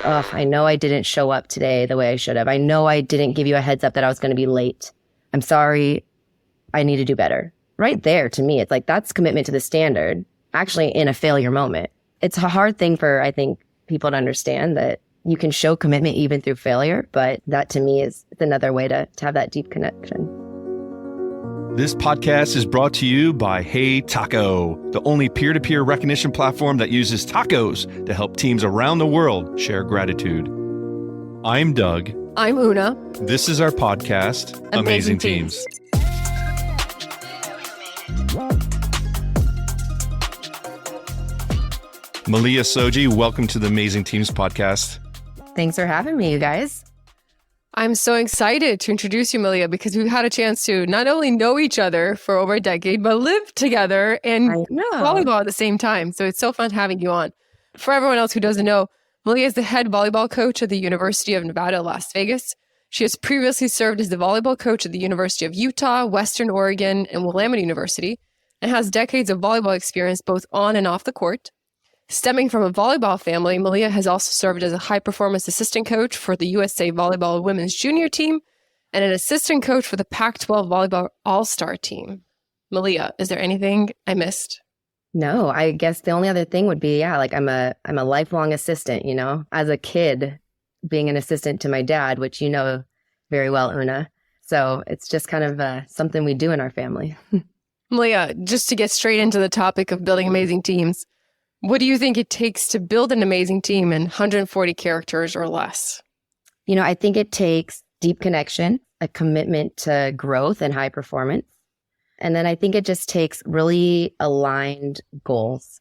oh, I know I didn't show up today the way I should have. I know I didn't give you a heads up that I was going to be late. I'm sorry. I need to do better. Right there, to me, it's like that's commitment to the standard, actually in a failure moment. It's a hard thing for, I think, people to understand that you can show commitment even through failure, but that to me is another way to have that deep connection. This podcast is brought to you by Hey Taco, the only peer-to-peer recognition platform that uses tacos to help teams around the world share gratitude. I'm Doug. I'm Una. This is our podcast, Amazing Teams. Malia Shoji, welcome to the Amazing Teams podcast. Thanks for having me, you guys. I'm so excited to introduce you, Malia, because we've had a chance to not only know each other for over a decade, but live together and volleyball at the same time. So it's so fun having you on. For everyone else who doesn't know, Malia is the head volleyball coach at the University of Nevada, Las Vegas. She has previously served as the volleyball coach at the University of Utah, Western Oregon, and Willamette University, and has decades of volleyball experience both on and off the court. Stemming from a volleyball family, Malia has also served as a high-performance assistant coach for the USA Volleyball Women's Junior Team and an assistant coach for the Pac-12 Volleyball All-Star Team. Malia, is there anything I missed? No, I guess the only other thing would be, I'm a lifelong assistant, as a kid being an assistant to my dad, which you know very well, Una. So it's just kind of something we do in our family. Malia, just to get straight into the topic of building amazing teams, what do you think it takes to build an amazing team in 140 characters or less? I think it takes deep connection, a commitment to growth and high performance. And then I think it just takes really aligned goals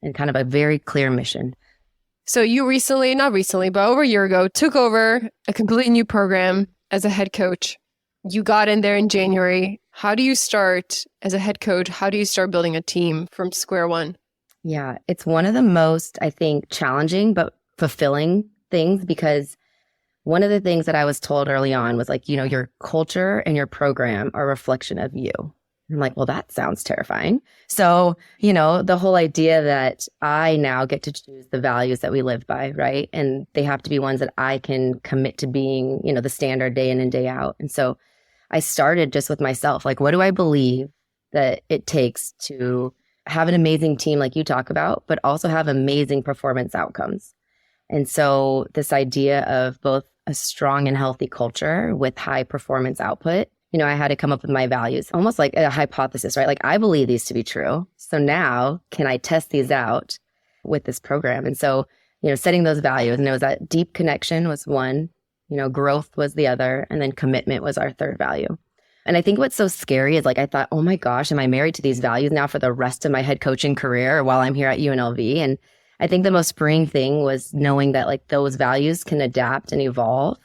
and kind of a very clear mission. So you not recently, but over a year ago, took over a completely new program as a head coach. You got in there in January. How do you start as a head coach? How do you start building a team from square one? Yeah, it's one of the most, I think, challenging but fulfilling things, because one of the things that I was told early on was your culture and your program are a reflection of you. I'm like, well, that sounds terrifying. So, the whole idea that I now get to choose the values that we live by, right? And they have to be ones that I can commit to being, the standard day in and day out. And so I started just with myself, what do I believe that it takes to have an amazing team like you talk about, but also have amazing performance outcomes. And so this idea of both a strong and healthy culture with high performance output, I had to come up with my values, almost like a hypothesis, right? I believe these to be true. So now can I test these out with this program? And so, setting those values, and it was that deep connection was one, growth was the other, and then commitment was our third value. And I think what's so scary is I thought, oh my gosh, am I married to these values now for the rest of my head coaching career while I'm here at UNLV? And I think the most freeing thing was knowing that those values can adapt and evolve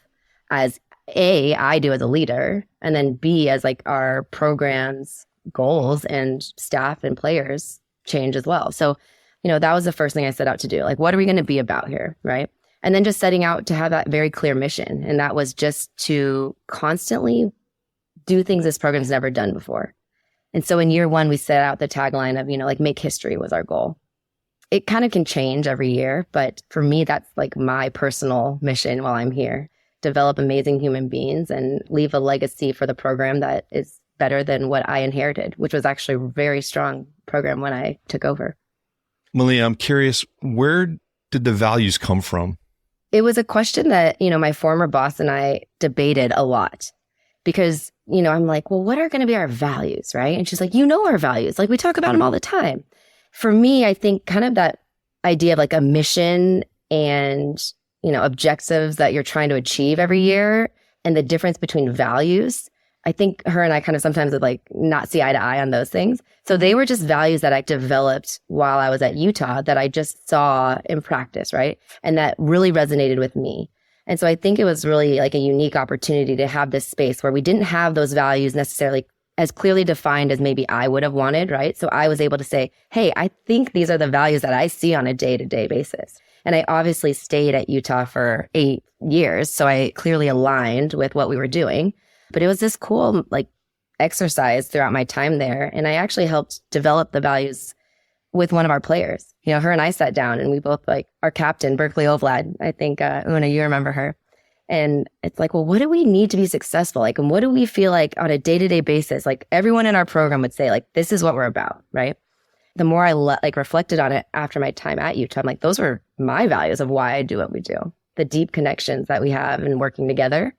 as A, I do as a leader, and then B, as our program's goals and staff and players change as well. So, that was the first thing I set out to do. What are we going to be about here, right? And then just setting out to have that very clear mission. And that was just to constantly do things this program's never done before. And so in year one, we set out the tagline of, make history was our goal. It kind of can change every year, but for me, that's my personal mission while I'm here. Develop amazing human beings and leave a legacy for the program that is better than what I inherited, which was actually a very strong program when I took over. Malia, I'm curious, where did the values come from? It was a question that, my former boss and I debated a lot. Because, I'm like, well, what are going to be our values, right? And she's like, our values. We talk about them all the time. For me, I think kind of that idea of a mission and, objectives that you're trying to achieve every year and the difference between values. I think her and I kind of sometimes would not see eye to eye on those things. So they were just values that I developed while I was at Utah that I just saw in practice, right? And that really resonated with me. And so I think it was really a unique opportunity to have this space where we didn't have those values necessarily as clearly defined as maybe I would have wanted, right? So I was able to say, hey, I think these are the values that I see on a day-to-day basis. And I obviously stayed at Utah for 8 years, so I clearly aligned with what we were doing. But it was this cool exercise throughout my time there. And I actually helped develop the values with one of our players. Her and I sat down and we both our captain, Berkeley Ovlad, I think, Una, you remember her. And it's like, well, what do we need to be successful? And what do we feel like on a day-to-day basis? Everyone in our program would say, this is what we're about, right? The more I reflected on it after my time at Utah, I'm those were my values of why I do what we do. The deep connections that we have in working together.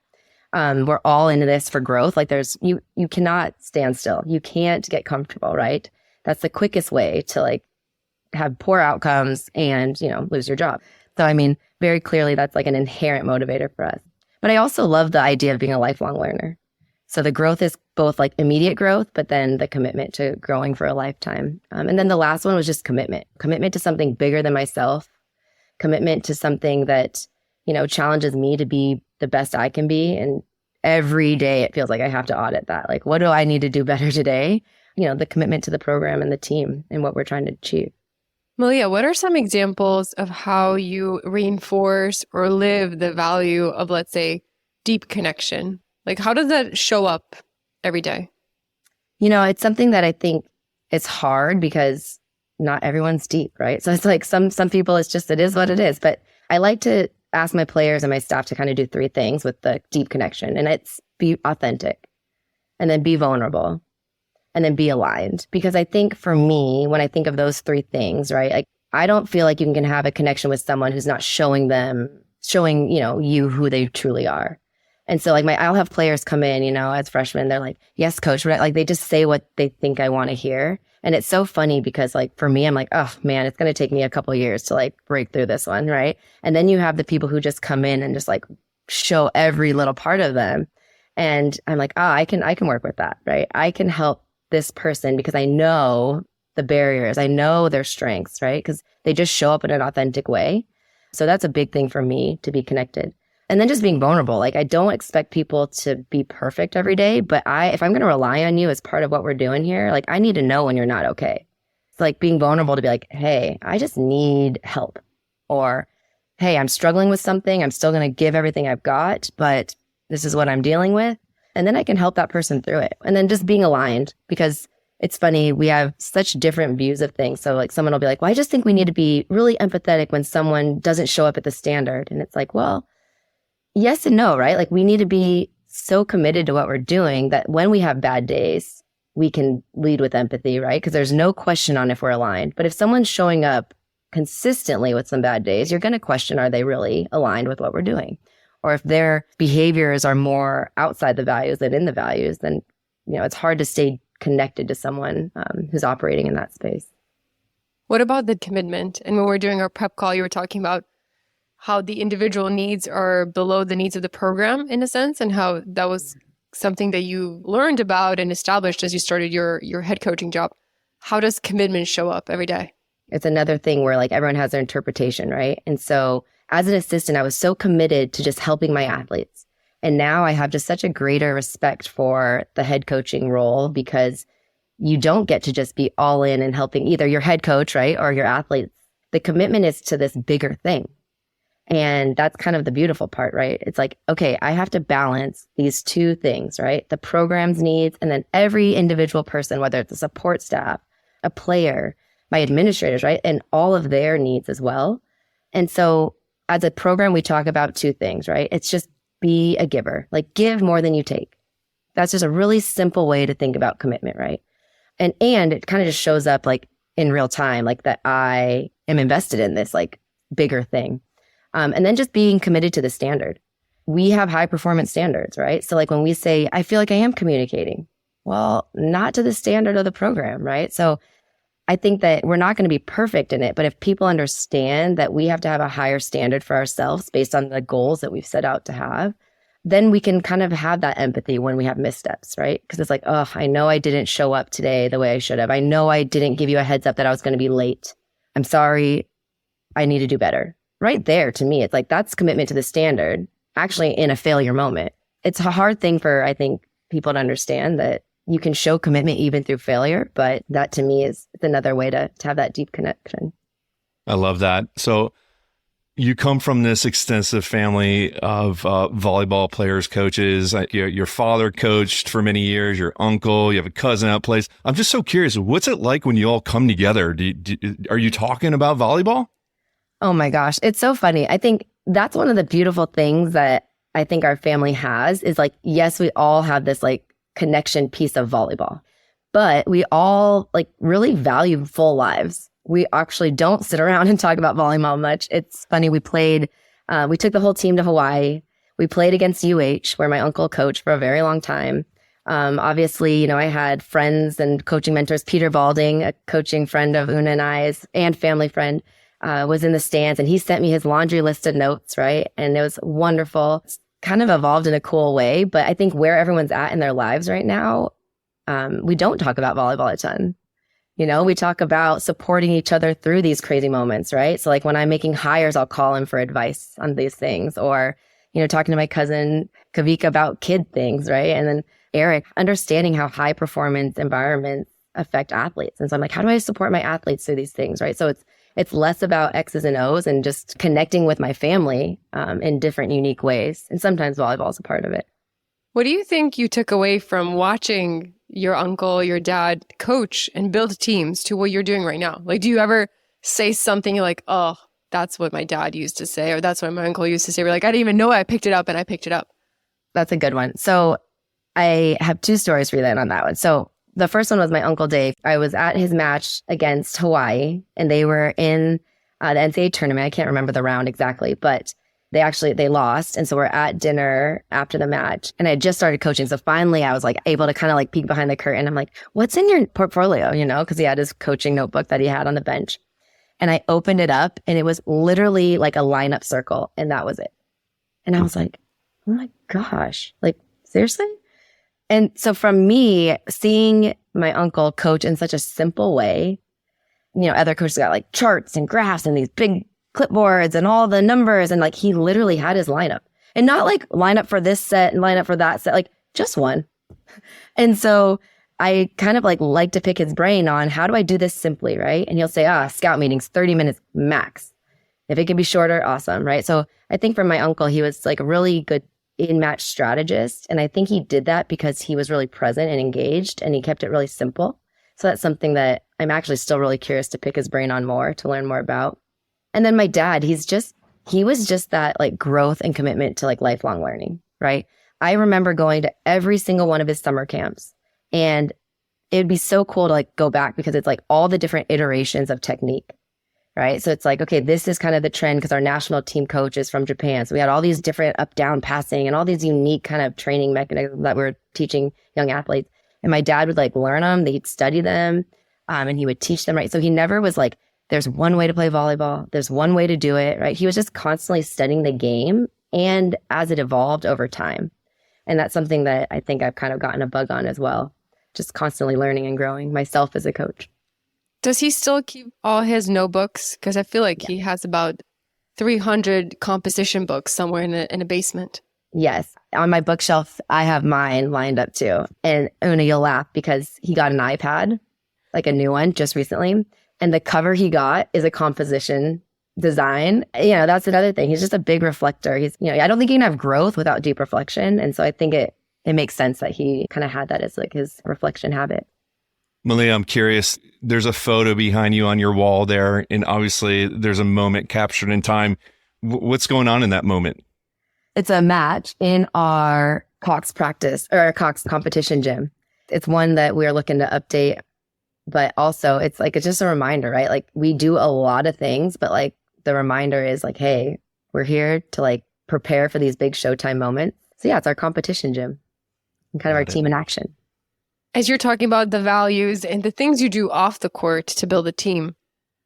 We're all into this for growth. You cannot stand still. You can't get comfortable, right? That's the quickest way to have poor outcomes and, lose your job. So, very clearly that's an inherent motivator for us. But I also love the idea of being a lifelong learner. So the growth is both immediate growth, but then the commitment to growing for a lifetime. And then the last one was just commitment to something bigger than myself, commitment to something that, challenges me to be the best I can be. And every day it feels like I have to audit that. What do I need to do better today? The commitment to the program and the team and what we're trying to achieve. Malia, what are some examples of how you reinforce or live the value of, let's say, deep connection? How does that show up every day? It's something that I think it's hard because not everyone's deep, right? So it's some people, it is what it is. But I like to ask my players and my staff to kind of do three things with the deep connection. And it's be authentic, and then be vulnerable, and then be aligned. Because I think for me, when I think of those three things, right, I don't feel like you can have a connection with someone who's not showing you who they truly are. And so I'll have players come in, as freshmen, they're like, yes, coach. They just say what they think I want to hear. And it's so funny because for me, I'm oh man, it's going to take me a couple of years to break through this one. Right. And then you have the people who just come in and just show every little part of them. And I'm I can work with that. Right. I can help this person because I know the barriers. I know their strengths, right? Because they just show up in an authentic way. So that's a big thing for me, to be connected. And then just being vulnerable. I don't expect people to be perfect every day, but if I'm going to rely on you as part of what we're doing here, I need to know when you're not okay. It's being vulnerable to be hey, I just need help. Or, hey, I'm struggling with something. I'm still going to give everything I've got, but this is what I'm dealing with. And then I can help that person through it. And then just being aligned, because it's funny, we have such different views of things. So someone will be well, I just think we need to be really empathetic when someone doesn't show up at the standard. And it's well, yes and no, right? We need to be so committed to what we're doing that when we have bad days, we can lead with empathy, right? Because there's no question on if we're aligned. But if someone's showing up consistently with some bad days, you're going to question, are they really aligned with what we're doing? Or if their behaviors are more outside the values than in the values, then, it's hard to stay connected to someone who's operating in that space. What about the commitment? And when we're doing our prep call, you were talking about how the individual needs are below the needs of the program, in a sense, and how that was something that you learned about and established as you started your head coaching job. How does commitment show up every day? It's another thing where everyone has their interpretation, right? And so as an assistant, I was so committed to just helping my athletes. And now I have just such a greater respect for the head coaching role, because you don't get to just be all in and helping either your head coach, right, or your athletes. The commitment is to this bigger thing. And that's kind of the beautiful part, right? It's okay, I have to balance these two things, right? The program's needs, and then every individual person, whether it's a support staff, a player, my administrators, right? And all of their needs as well. And so as a program, we talk about two things, right? It's just be a giver, give more than you take. That's just a really simple way to think about commitment, right? And it kind of just shows up in real time, that I am invested in this bigger thing. And then just being committed to the standard. We have high performance standards, right? So when we say, I feel like I am communicating, well, not to the standard of the program, right? So I think that we're not going to be perfect in it, but if people understand that we have to have a higher standard for ourselves based on the goals that we've set out to have, then we can kind of have that empathy when we have missteps, right? Because it's oh, I know I didn't show up today the way I should have. I know I didn't give you a heads up that I was going to be late. I'm sorry. I need to do better. Right there, to me, it's that's commitment to the standard, actually in a failure moment. It's a hard thing for, I think, people to understand that you can show commitment even through failure, but that to me is another way to have that deep connection. I love that. So You come from this extensive family of volleyball players, coaches. Your father coached for many years, your uncle, you have a cousin that plays. I'm just so curious, what's it like when you all come together? Are you talking about volleyball? Oh my gosh, it's so funny. I think that's one of the beautiful things that I think our family has is like, yes, we all have this like connection piece of volleyball, but we all like really value full lives. We actually don't sit around and talk about volleyball much. It's funny. We took the whole team to Hawaii. We played against UH, where my uncle coached for a very long time. Obviously, I had friends and coaching mentors. Peter Balding, a coaching friend of Una and I's and family friend, was in the stands, and he sent me his laundry list of notes, right? And it was wonderful. It's kind of evolved in a cool way, but I think where everyone's at in their lives right now, we don't talk about volleyball a ton. We talk about supporting each other through these crazy moments, right? So like when I'm making hires, I'll call him for advice on these things, or, talking to my cousin Kavika about kid things, right? And then Eric, understanding how high performance environments affect athletes. And so I'm like, how do I support my athletes through these things, right? So it's less about X's and O's and just connecting with my family in different unique ways. And sometimes volleyball is a part of it. What do you think you took away from watching your uncle, your dad coach and build teams to what you're doing right now? Like, do you ever say something like, oh, that's what my dad used to say, or that's what my uncle used to say? We're like, I didn't even know I picked it up and I picked it up. That's a good one. So I have two stories for you then on that one. So the first one was my Uncle Dave. I was at his match against Hawaii, and they were in the NCAA Tournament. I can't remember the round exactly, but they lost. And so we're at dinner after the match, and I just started coaching. So finally I was like able to kind of like peek behind the curtain. I'm like, what's in your portfolio? Because he had his coaching notebook that he had on the bench. And I opened it up, and it was literally like a lineup circle, and that was it. And I was like, oh my gosh, like seriously? And so from me, seeing my uncle coach in such a simple way, other coaches got like charts and graphs and these big clipboards and all the numbers. And like, he literally had his lineup, and not like line up for this set and line up for that set, like just one. And so I kind of like to pick his brain on how do I do this simply, right? And he'll say, scout meetings, 30 minutes max. If it can be shorter, awesome, right? So I think for my uncle, he was like a really good in-match strategist. And I think he did that because he was really present and engaged, and he kept it really simple. So that's something that I'm actually still really curious to pick his brain on more, to learn more about. And then my dad, he was just that like growth and commitment to like lifelong learning, right? I remember going to every single one of his summer camps, and it'd be so cool to like go back because it's like all the different iterations of technique, right? So it's like, okay, this is kind of the trend because our national team coach is from Japan. So we had all these different up-down passing and all these unique kind of training mechanisms that we're teaching young athletes. And my dad would like learn them, he'd study them, and he would teach them, right? So he never was like, there's one way to play volleyball, there's one way to do it, right? He was just constantly studying the game and as it evolved over time. And that's something that I think I've kind of gotten a bug on as well, just constantly learning and growing myself as a coach. Does he still keep all his notebooks? Because I feel like he has about 300 composition books somewhere in a basement. Yes. On my bookshelf, I have mine lined up too. And Una, you'll laugh because he got an iPad, like a new one just recently. And the cover he got is a composition design. That's another thing. He's just a big reflector. I don't think he can have growth without deep reflection. And so I think it makes sense that he kind of had that as like his reflection habit. Malia, I'm curious, there's a photo behind you on your wall there, and obviously there's a moment captured in time. What's going on in that moment? It's a match in our Cox practice or our Cox competition gym. It's one that we're looking to update, but also it's just a reminder, right? Like we do a lot of things, but like the reminder is like, hey, we're here to like prepare for these big Showtime moments. So yeah, it's our competition gym and kind of our team in action. As you're talking about the values and the things you do off the court to build a team,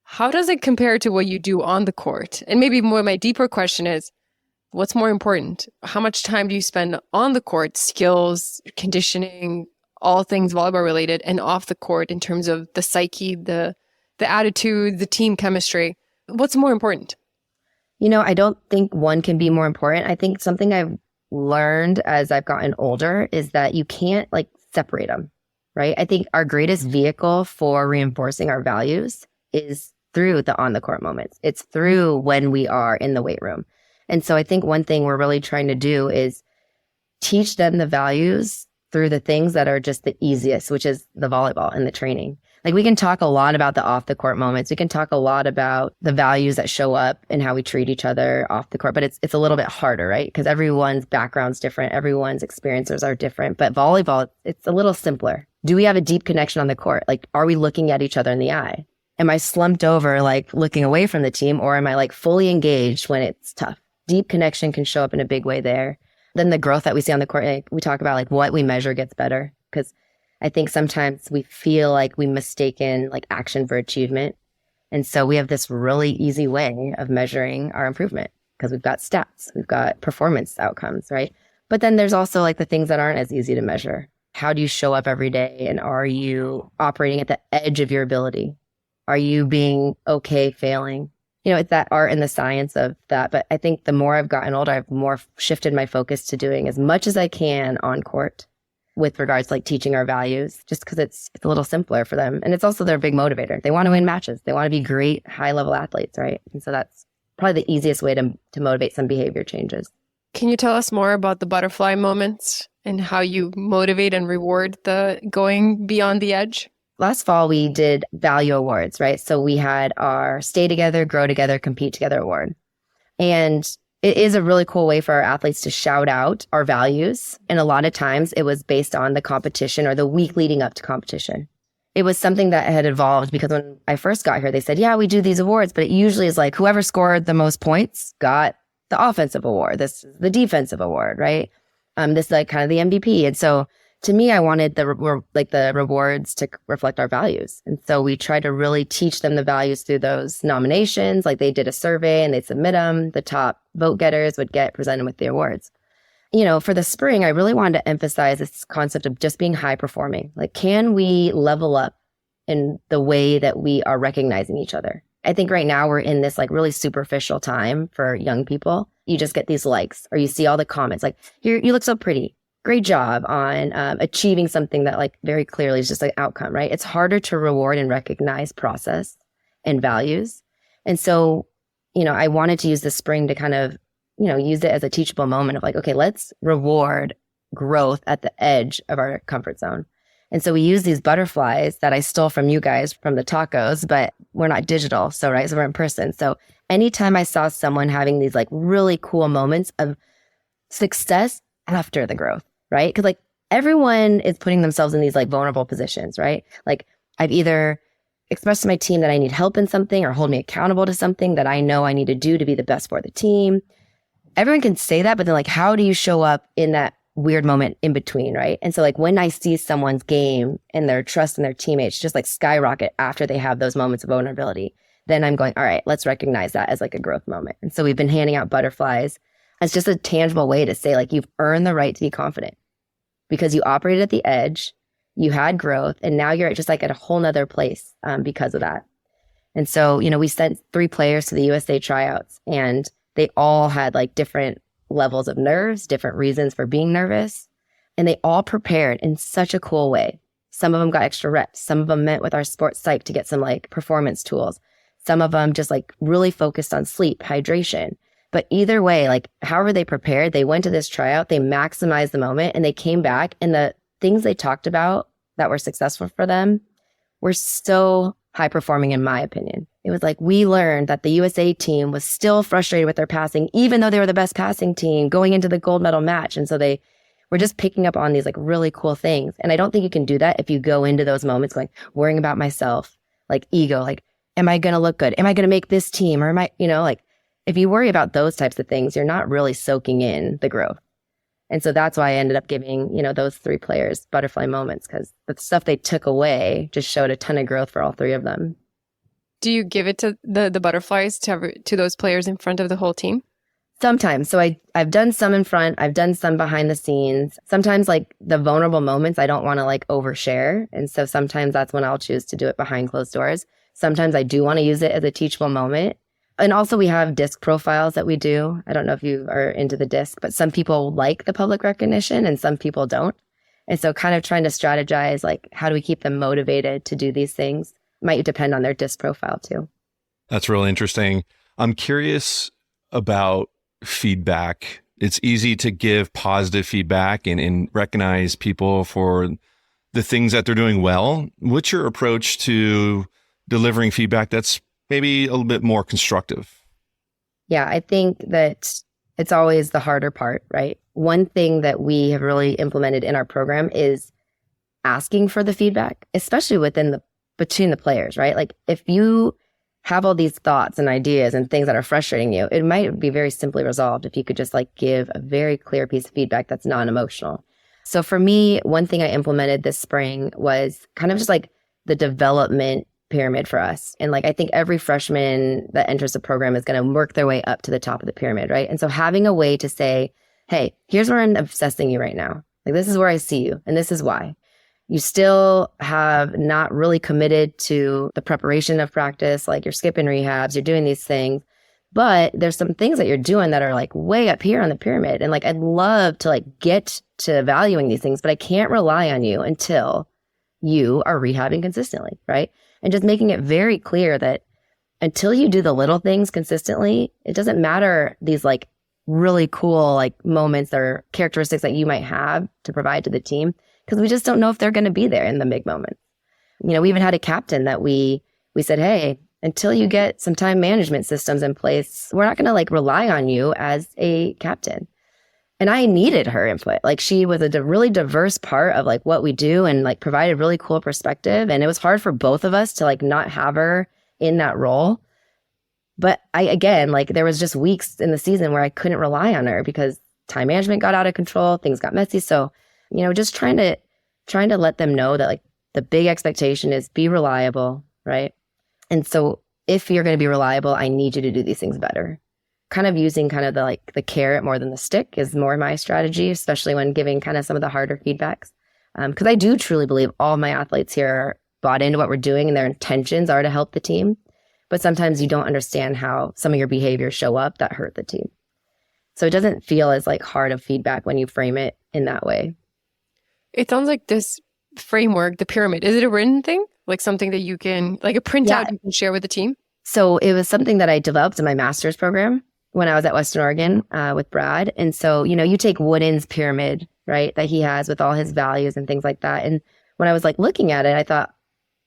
how does it compare to what you do on the court? And maybe more my deeper question is, what's more important? How much time do you spend on the court, skills, conditioning, all things volleyball related, and off the court in terms of the psyche, the attitude, the team chemistry? What's more important? I don't think one can be more important. I think something I've learned as I've gotten older is that you can't like separate them, right? I think our greatest vehicle for reinforcing our values is through the on the court moments. It's through when we are in the weight room. And so I think one thing we're really trying to do is teach them the values through the things that are just the easiest, which is the volleyball and the training. Like we can talk a lot about the off the court moments. We can talk a lot about the values that show up and how we treat each other off the court, but it's a little bit harder, right? Because everyone's background's different. Everyone's experiences are different. But volleyball, it's a little simpler. Do we have a deep connection on the court? Like, are we looking at each other in the eye? Am I slumped over, like looking away from the team, or am I like fully engaged when it's tough? Deep connection can show up in a big way there. Then the growth that we see on the court, like we talk about like what we measure gets better, because I think sometimes we feel like we mistaken like action for achievement. And so we have this really easy way of measuring our improvement because we've got stats, we've got performance outcomes, right? But then there's also like the things that aren't as easy to measure. How do you show up every day? And are you operating at the edge of your ability? Are you being okay failing? You know, it's that art and the science of that. But I think the more I've gotten older, I've more shifted my focus to doing as much as I can on court with regards to like teaching our values, just because it's a little simpler for them. And it's also their big motivator. They want to win matches. They want to be great high level athletes, right? And so that's probably the easiest way to motivate some behavior changes. Can you tell us more about the butterfly moments and how you motivate and reward the going beyond the edge? Last fall, we did value awards, right? So we had our Stay Together, Grow Together, Compete Together award. And it is a really cool way for our athletes to shout out our values. And a lot of times it was based on the competition or the week leading up to competition. It was something that had evolved because when I first got here, they said, yeah, we do these awards, but it usually is like whoever scored the most points got the offensive award. This is the defensive award, right? This is like kind of the MVP. And so to me, I wanted the rewards to reflect our values. And so we tried to really teach them the values through those nominations. Like they did a survey and they'd submit them. The top vote getters would get presented with the awards. You know, for the spring, I really wanted to emphasize this concept of just being high performing. Like, can we level up in the way that we are recognizing each other? I think right now we're in this like really superficial time for young people. You just get these likes or you see all the comments like, you look so pretty. Great job on achieving something that like very clearly is just an outcome, right? It's harder to reward and recognize process and values. And so, you know, I wanted to use the spring to kind of, you know, use it as a teachable moment of like, okay, let's reward growth at the edge of our comfort zone. And so we use these butterflies that I stole from you guys from the tacos, but we're not digital. So, right. So we're in person. So anytime I saw someone having these like really cool moments of success after the growth, right? Because like everyone is putting themselves in these like vulnerable positions, right? Like I've either expressed to my team that I need help in something or hold me accountable to something that I know I need to do to be the best for the team. Everyone can say that, but then like, how do you show up in that weird moment in between, right? And so like when I see someone's game and their trust in their teammates just like skyrocket after they have those moments of vulnerability, then I'm going, all right, let's recognize that as like a growth moment. And so we've been handing out butterflies as just a tangible way to say like, you've earned the right to be confident because you operated at the edge, you had growth, and now you're just like at a whole nother place because of that. And so, you know, we sent 3 players to the USA tryouts and they all had like different levels of nerves, different reasons for being nervous. And they all prepared in such a cool way. Some of them got extra reps. Some of them met with our sports psych to get some like performance tools. Some of them just like really focused on sleep, hydration. But either way, like however they prepared, they went to this tryout, they maximized the moment and they came back and the things they talked about that were successful for them were so high performing in my opinion. It was like we learned that the USA team was still frustrated with their passing, even though they were the best passing team going into the gold medal match. And so they were just picking up on these like really cool things. And I don't think you can do that if you go into those moments going, worrying about myself, like ego, like, am I going to look good? Am I going to make this team? Or am I, you know, like if you worry about those types of things, you're not really soaking in the growth. And so that's why I ended up giving, you know, those 3 players butterfly moments because the stuff they took away just showed a ton of growth for all 3 of them. Do you give it to the butterflies to those players in front of the whole team? Sometimes. So I've done some in front. I've done some behind the scenes. Sometimes like the vulnerable moments, I don't want to like overshare. And so sometimes that's when I'll choose to do it behind closed doors. Sometimes I do want to use it as a teachable moment. And also we have disc profiles that we do. I don't know if you are into the disc, but some people like the public recognition and some people don't. And so kind of trying to strategize, like, how do we keep them motivated to do these things might depend on their disc profile too. That's really interesting. I'm curious about feedback. It's easy to give positive feedback and recognize people for the things that they're doing well. What's your approach to delivering feedback that's maybe a little bit more constructive? Yeah, I think that it's always the harder part, right? One thing that we have really implemented in our program is asking for the feedback, especially between the players, right? Like if you have all these thoughts and ideas and things that are frustrating you, it might be very simply resolved if you could just like give a very clear piece of feedback that's non-emotional. So for me, one thing I implemented this spring was kind of just like the development pyramid for us. And like, I think every freshman that enters the program is going to work their way up to the top of the pyramid, right? And so having a way to say, hey, here's where I'm assessing you right now. Like, this is where I see you, and this is why. You still have not really committed to the preparation of practice, like you're skipping rehabs, you're doing these things, but there's some things that you're doing that are like way up here on the pyramid. And like, I'd love to like get to valuing these things, but I can't rely on you until you are rehabbing consistently, right? And just making it very clear that until you do the little things consistently, it doesn't matter these like really cool like moments or characteristics that you might have to provide to the team, because we just don't know if they're going to be there in the big moments. You know, we even had a captain that we said, hey, until you get some time management systems in place, we're not going to like rely on you as a captain. And I needed her input. Like she was a really diverse part of like what we do and like provided really cool perspective. And it was hard for both of us to like not have her in that role. But like there was just weeks in the season where I couldn't rely on her because time management got out of control, things got messy. So, you know, just trying to let them know that like the big expectation is be reliable, right? And so if you're going to be reliable, I need you to do these things better. Kind of using kind of the carrot more than the stick is more my strategy, especially when giving kind of some of the harder feedbacks. Because I do truly believe all my athletes here are bought into what we're doing and their intentions are to help the team. But sometimes you don't understand how some of your behaviors show up that hurt the team. So it doesn't feel as like hard of feedback when you frame it in that way. It sounds like this framework, the pyramid, is it a written thing? Like something that you can, like a printout you can share with the team? So it was something that I developed in my master's program when I was at Western Oregon with Brad. And so, you know, you take Wooden's pyramid, right, that he has with all his values and things like that. And when I was like looking at it, I thought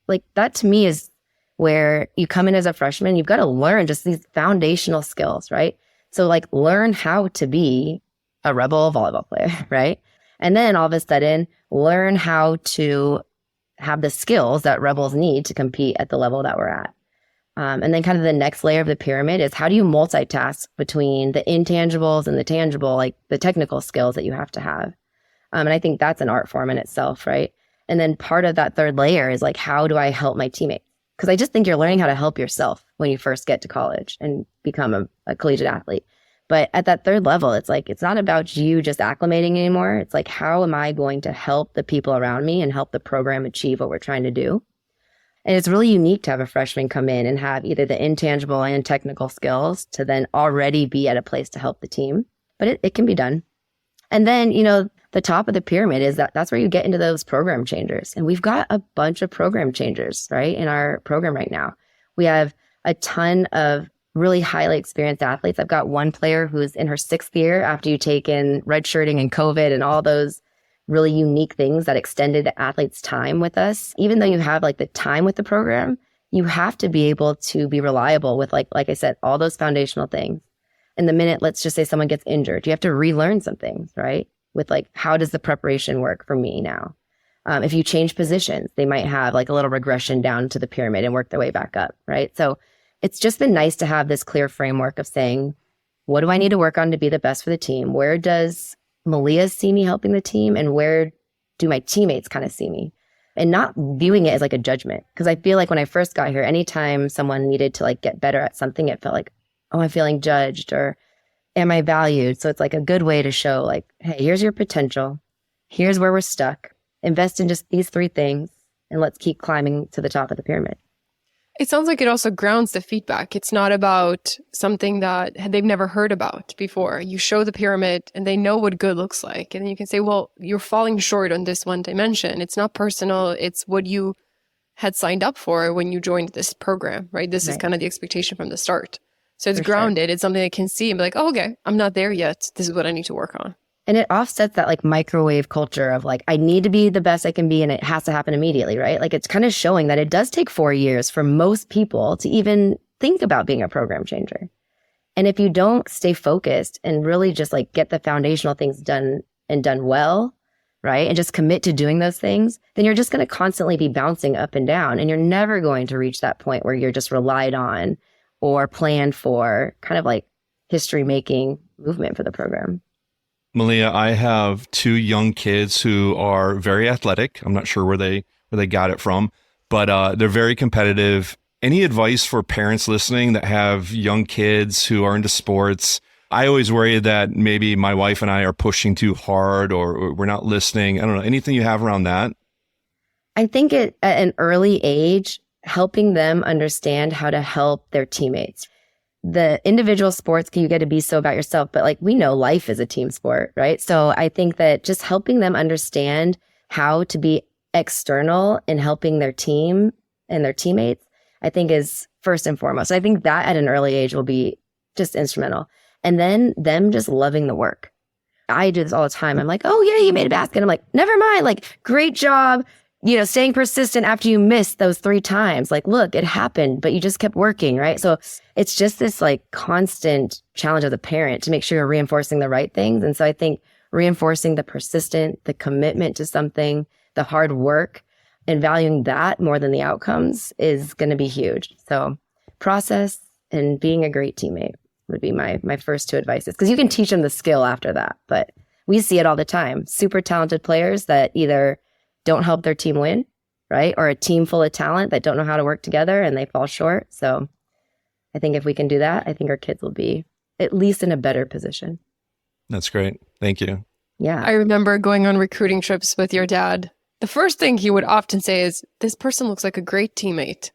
like that to me is where you come in as a freshman, you've got to learn just these foundational skills, right? So like learn how to be a rebel volleyball player, right? And then all of a sudden learn how to have the skills that rebels need to compete at the level that we're at. And then kind of the next layer of the pyramid is how do you multitask between the intangibles and the tangible, like the technical skills that you have to have. And I think that's an art form in itself, right? And then part of that third layer is like, how do I help my teammates? Because I just think you're learning how to help yourself when you first get to college and become a collegiate athlete. But at that third level, it's like, it's not about you just acclimating anymore. It's like, how am I going to help the people around me and help the program achieve what we're trying to do? And it's really unique to have a freshman come in and have either the intangible and technical skills to then already be at a place to help the team. But it can be done. And then, you know, the top of the pyramid is that's where you get into those program changers. And we've got a bunch of program changers, right, in our program right now. We have a ton of really highly experienced athletes. I've got one player who's in her 6th year after you take in redshirting and COVID and all those really unique things that extended athletes' time with us. Even though you have like the time with the program, you have to be able to be reliable with like I said, all those foundational things. And the minute, let's just say someone gets injured, you have to relearn some things, right? With like, how does the preparation work for me now? If you change positions, they might have like a little regression down to the pyramid and work their way back up, right? So it's just been nice to have this clear framework of saying, what do I need to work on to be the best for the team? Where does Malia see me helping the team? And where do my teammates kind of see me? And not viewing it as like a judgment. Because I feel like when I first got here, anytime someone needed to like get better at something, it felt like, oh, I'm feeling judged or am I valued? So it's like a good way to show like, hey, here's your potential. Here's where we're stuck. Invest in just these 3 things and let's keep climbing to the top of the pyramid. It sounds like it also grounds the feedback. It's not about something that they've never heard about before. You show the pyramid and they know what good looks like. And then you can say, well, you're falling short on this one dimension. It's not personal. It's what you had signed up for when you joined this program, right? This is kind of the expectation from the start. So it's grounded. Sure. It's something I can see and be like, oh, okay, I'm not there yet. This is what I need to work on. And it offsets that like microwave culture of like, I need to be the best I can be and it has to happen immediately, right? Like it's kind of showing that it does take 4 years for most people to even think about being a program changer. And if you don't stay focused and really just like get the foundational things done and done well, right? And just commit to doing those things, then you're just going to constantly be bouncing up and down. And you're never going to reach that point where you're just relied on or planned for kind of like history making movement for the program. Malia, I have 2 young kids who are very athletic. I'm not sure where they got it from, but they're very competitive. Any advice for parents listening that have young kids who are into sports? I always worry that maybe my wife and I are pushing too hard or we're not listening. I don't know. Anything you have around that? I think at an early age, helping them understand how to help their teammates. The individual sports, you get to be so about yourself, but like we know life is a team sport, right? So I think that just helping them understand how to be external in helping their team and their teammates, I think is first and foremost. I think that at an early age will be just instrumental. And then them just loving the work. I do this all the time. I'm like, oh yeah, you made a basket. I'm like, never mind. Like, great job. Staying persistent after you missed those 3 times. Like, look, it happened, but you just kept working, right? So it's just this like constant challenge as a parent to make sure you're reinforcing the right things. And so I think reinforcing the persistent, the commitment to something, the hard work, and valuing that more than the outcomes is going to be huge. So process and being a great teammate would be my first 2 advices, because you can teach them the skill after that. But we see it all the time. Super talented players that either don't help their team win, right? Or a team full of talent that don't know how to work together and they fall short. So I think if we can do that, I think our kids will be at least in a better position. That's great. Thank you. Yeah. I remember going on recruiting trips with your dad. The first thing he would often say is, this person looks like a great teammate.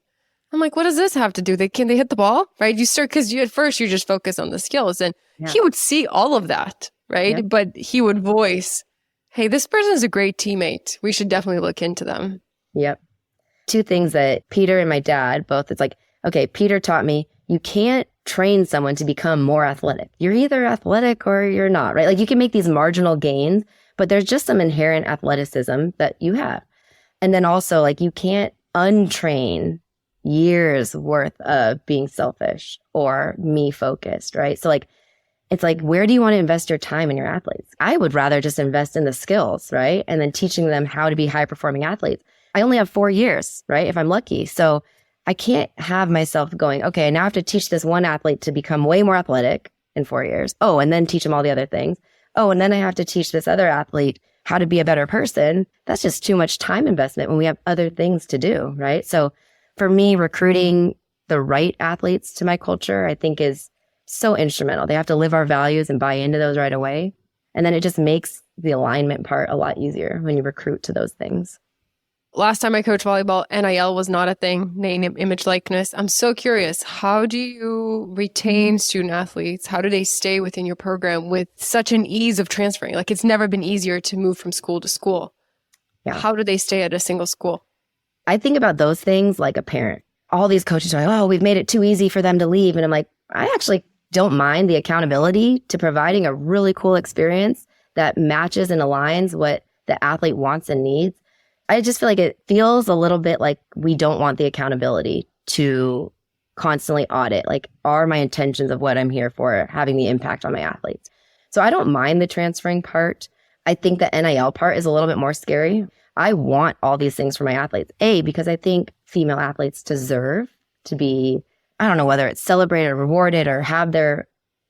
I'm like, what does this have to do? Can they hit the ball? Right? You start, because at first you just focus on the skills, and he would see all of that, right? Yep. But he would voice, hey, this person is a great teammate. We should definitely look into them. Yep. 2 things that Peter and my dad both, it's like, okay, Peter taught me, you can't train someone to become more athletic. You're either athletic or you're not, right? Like you can make these marginal gains, but there's just some inherent athleticism that you have. And then also like you can't untrain years worth of being selfish or me focused, right? So like, it's like, where do you want to invest your time in your athletes? I would rather just invest in the skills, right? And then teaching them how to be high performing athletes. I only have 4 years, right? If I'm lucky. So I can't have myself going, okay, now I have to teach this one athlete to become way more athletic in 4 years. Oh, and then teach them all the other things. Oh, and then I have to teach this other athlete how to be a better person. That's just too much time investment when we have other things to do, right? So for me, recruiting the right athletes to my culture, I think is so instrumental. They have to live our values and buy into those right away. And then it just makes the alignment part a lot easier when you recruit to those things. Last time I coached volleyball, NIL was not a thing, name, image, likeness. I'm so curious, how do you retain student athletes? How do they stay within your program with such an ease of transferring? Like it's never been easier to move from school to school. Yeah. How do they stay at a single school? I think about those things like a parent. All these coaches are like, oh, we've made it too easy for them to leave. And I'm like, I actually don't mind the accountability to providing a really cool experience that matches and aligns what the athlete wants and needs. I just feel like it feels a little bit like we don't want the accountability to constantly audit. Like, are my intentions of what I'm here for having the impact on my athletes? So I don't mind the transferring part. I think the NIL part is a little bit more scary. I want all these things for my athletes. Because I think female athletes deserve to be, I don't know whether it's celebrated or rewarded or have their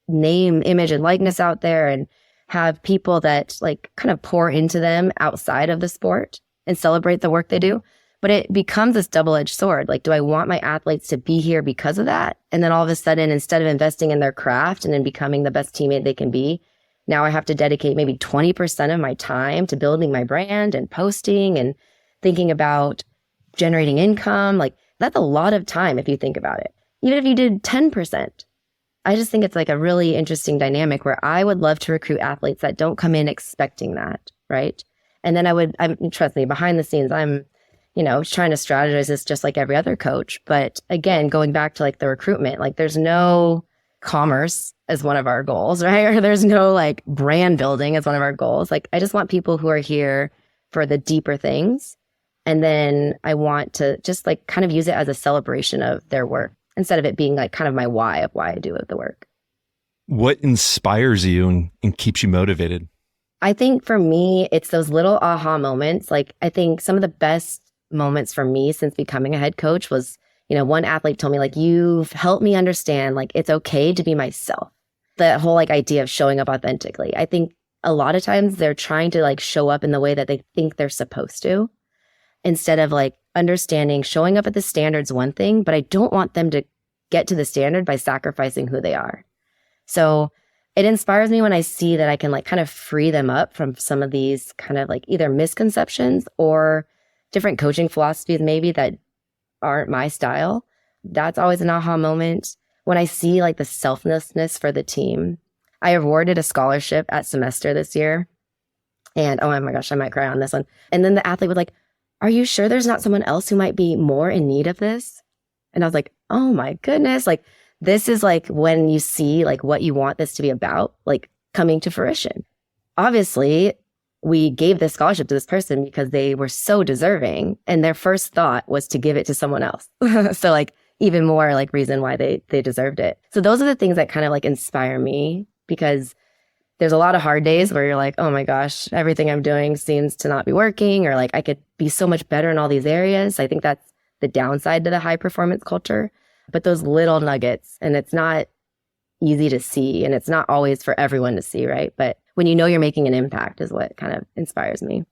name, image, and likeness out there and have people that like kind of pour into them outside of the sport and celebrate the work they do. But it becomes this double-edged sword. Like, do I want my athletes to be here because of that? And then all of a sudden, instead of investing in their craft and in becoming the best teammate they can be, now I have to dedicate maybe 20% of my time to building my brand and posting and thinking about generating income. Like, that's a lot of time if you think about it. Even if you did 10%. I just think it's like a really interesting dynamic where I would love to recruit athletes that don't come in expecting that, right? And then trust me, behind the scenes, I'm, trying to strategize is just like every other coach. But again, going back to like the recruitment, like there's no commerce as one of our goals, right? Or there's no like brand building as one of our goals. Like I just want people who are here for the deeper things. And then I want to just like kind of use it as a celebration of their work instead of it being like kind of my why of why I do the work. What inspires you and keeps you motivated? I think for me, it's those little aha moments. Like I think some of the best moments for me since becoming a head coach was, one athlete told me like, you've helped me understand like it's okay to be myself. The whole like idea of showing up authentically. I think a lot of times they're trying to like show up in the way that they think they're supposed to instead of like understanding showing up at the standard's one thing, but I don't want them to get to the standard by sacrificing who they are. So it inspires me when I see that I can like kind of free them up from some of these kind of like either misconceptions or different coaching philosophies maybe that aren't my style. That's always an aha moment. When I see like the selflessness for the team, I awarded a scholarship at semester this year. And oh my gosh, I might cry on this one. And then the athlete was like, are you sure there's not someone else who might be more in need of this? And I was like, oh my goodness. Like this is like when you see like what you want this to be about, like coming to fruition. Obviously, we gave this scholarship to this person because they were so deserving. And their first thought was to give it to someone else. So like even more like reason why they deserved it. So those are the things that kind of like inspire me because there's a lot of hard days where you're like, oh my gosh, everything I'm doing seems to not be working, or like I could be so much better in all these areas. I think that's the downside to the high performance culture. But those little nuggets, and it's not easy to see, and it's not always for everyone to see, right? But when you're making an impact is what kind of inspires me.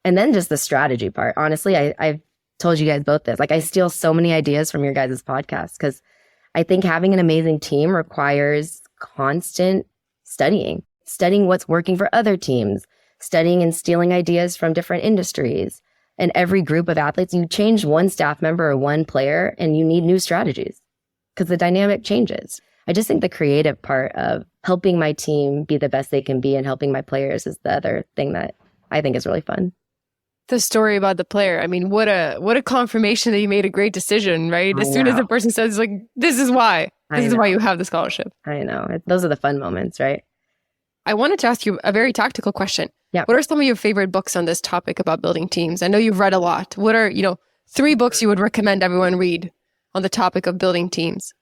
And then just the strategy part. Honestly, I've told you guys both this. Like I steal so many ideas from your guys' podcast because I think having an amazing team requires constant studying what's working for other teams, studying and stealing ideas from different industries. And every group of athletes, you change one staff member or one player and you need new strategies because the dynamic changes. I just think the creative part of helping my team be the best they can be and helping my players is the other thing that I think is really fun. The story about the player. I mean, what a confirmation that you made a great decision, right? As soon as the person says like, this is why you have the scholarship. I know. Those are the fun moments, right? I wanted to ask you a very tactical question. Yeah. What are some of your favorite books on this topic about building teams? I know you've read a lot. What are, 3 books you would recommend everyone read on the topic of building teams?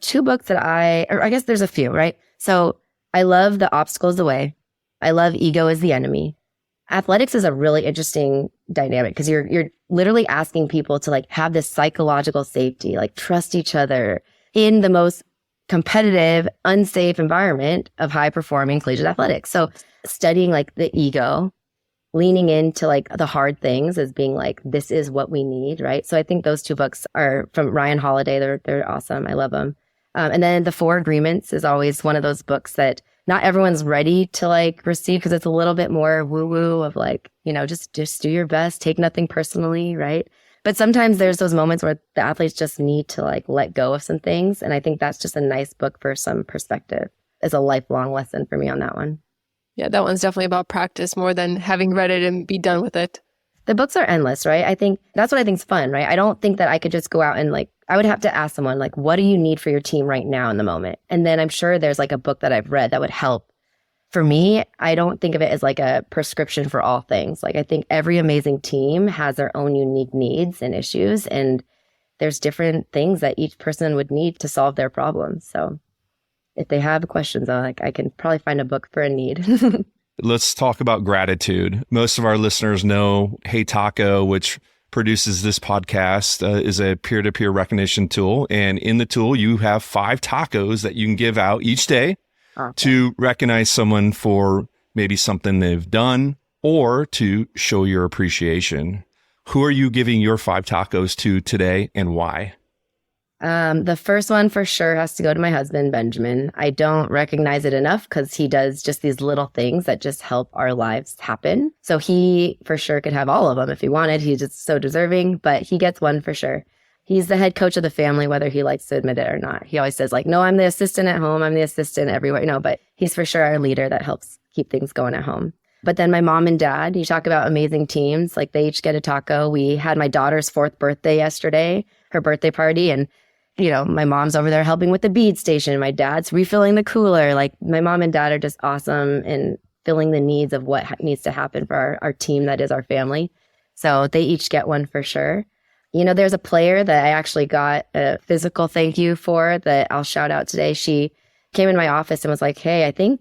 2 books that I guess there's a few, right? So I love The Obstacle is the Way. I love Ego is the Enemy. Athletics is a really interesting dynamic because you're literally asking people to like have this psychological safety, like trust each other in the most competitive, unsafe environment of high performing collegiate athletics. So studying like the ego, leaning into like the hard things as being like, this is what we need, right? So I think those 2 books are from Ryan Holiday. They're awesome. I love them. And then The 4 Agreements is always one of those books that not everyone's ready to like receive because it's a little bit more woo-woo of like, just do your best, take nothing personally, right? But sometimes there's those moments where the athletes just need to like let go of some things. And I think that's just a nice book for some perspective. It's a lifelong lesson for me on that one. Yeah, that one's definitely about practice more than having read it and be done with it. The books are endless, right? I think that's what I think is fun, right? I don't think that I could just go out and like, I would have to ask someone like, what do you need for your team right now in the moment? And then I'm sure there's like a book that I've read that would help. For me, I don't think of it as like a prescription for all things. Like I think every amazing team has their own unique needs and issues, and there's different things that each person would need to solve their problems. So if they have questions, I can probably find a book for a need. Let's talk about gratitude. Most of our listeners know Hey Taco, which produces this podcast, is a peer-to-peer recognition tool. And in the tool, you have 5 tacos that you can give out each day to recognize someone for maybe something they've done or to show your appreciation. Who are you giving your 5 tacos to today and why? The first one for sure has to go to my husband, Benjamin. I don't recognize it enough because he does just these little things that just help our lives happen. So he for sure could have all of them if he wanted. He's just so deserving, but he gets one for sure. He's the head coach of the family, whether he likes to admit it or not. He always says like, no, I'm the assistant at home. I'm the assistant everywhere. No, but he's for sure our leader that helps keep things going at home. But then my mom and dad, you talk about amazing teams, like they each get a taco. We had my daughter's 4th birthday yesterday, her birthday party. And, my mom's over there helping with the bead station. My dad's refilling the cooler. Like my mom and dad are just awesome in filling the needs of what needs to happen for our team that is our family. So they each get one for sure. There's a player that I actually got a physical thank you for that I'll shout out today. She came in my office and was like, hey, I think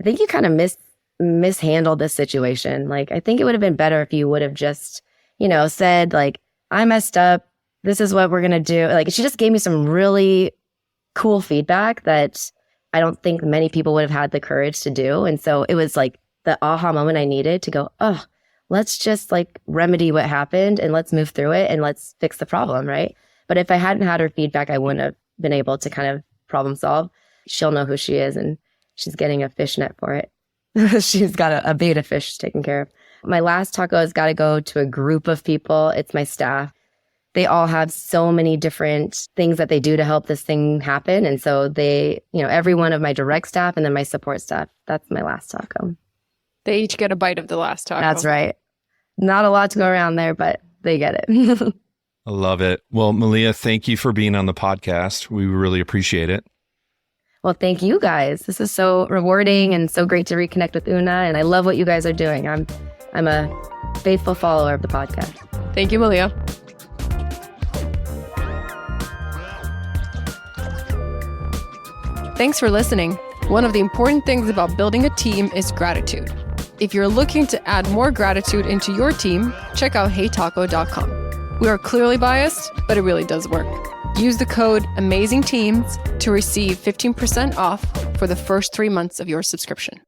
you kind of mishandled this situation. Like, I think it would have been better if you would have just, said like, I messed up. This is what we're going to do. Like, she just gave me some really cool feedback that I don't think many people would have had the courage to do. And so it was like the aha moment I needed to go, oh, let's just like remedy what happened and let's move through it and let's fix the problem, right? But if I hadn't had her feedback, I wouldn't have been able to kind of problem solve. She'll know who she is and she's getting a fish net for it. She's got a beta fish taken care of. My last taco has got to go to a group of people. It's my staff. They all have so many different things that they do to help this thing happen. And so they, every one of my direct staff and then my support staff, that's my last taco. They each get a bite of the last taco. That's right. Not a lot to go around there, but they get it. I love it. Well, Malia, thank you for being on the podcast. We really appreciate it. Well, thank you guys. This is so rewarding and so great to reconnect with Una. And I love what you guys are doing. I'm a faithful follower of the podcast. Thank you, Malia. Thanks for listening. One of the important things about building a team is gratitude. If you're looking to add more gratitude into your team, check out heytaco.com. We are clearly biased, but it really does work. Use the code AMAZINGTEAMS to receive 15% off for the first 3 months of your subscription.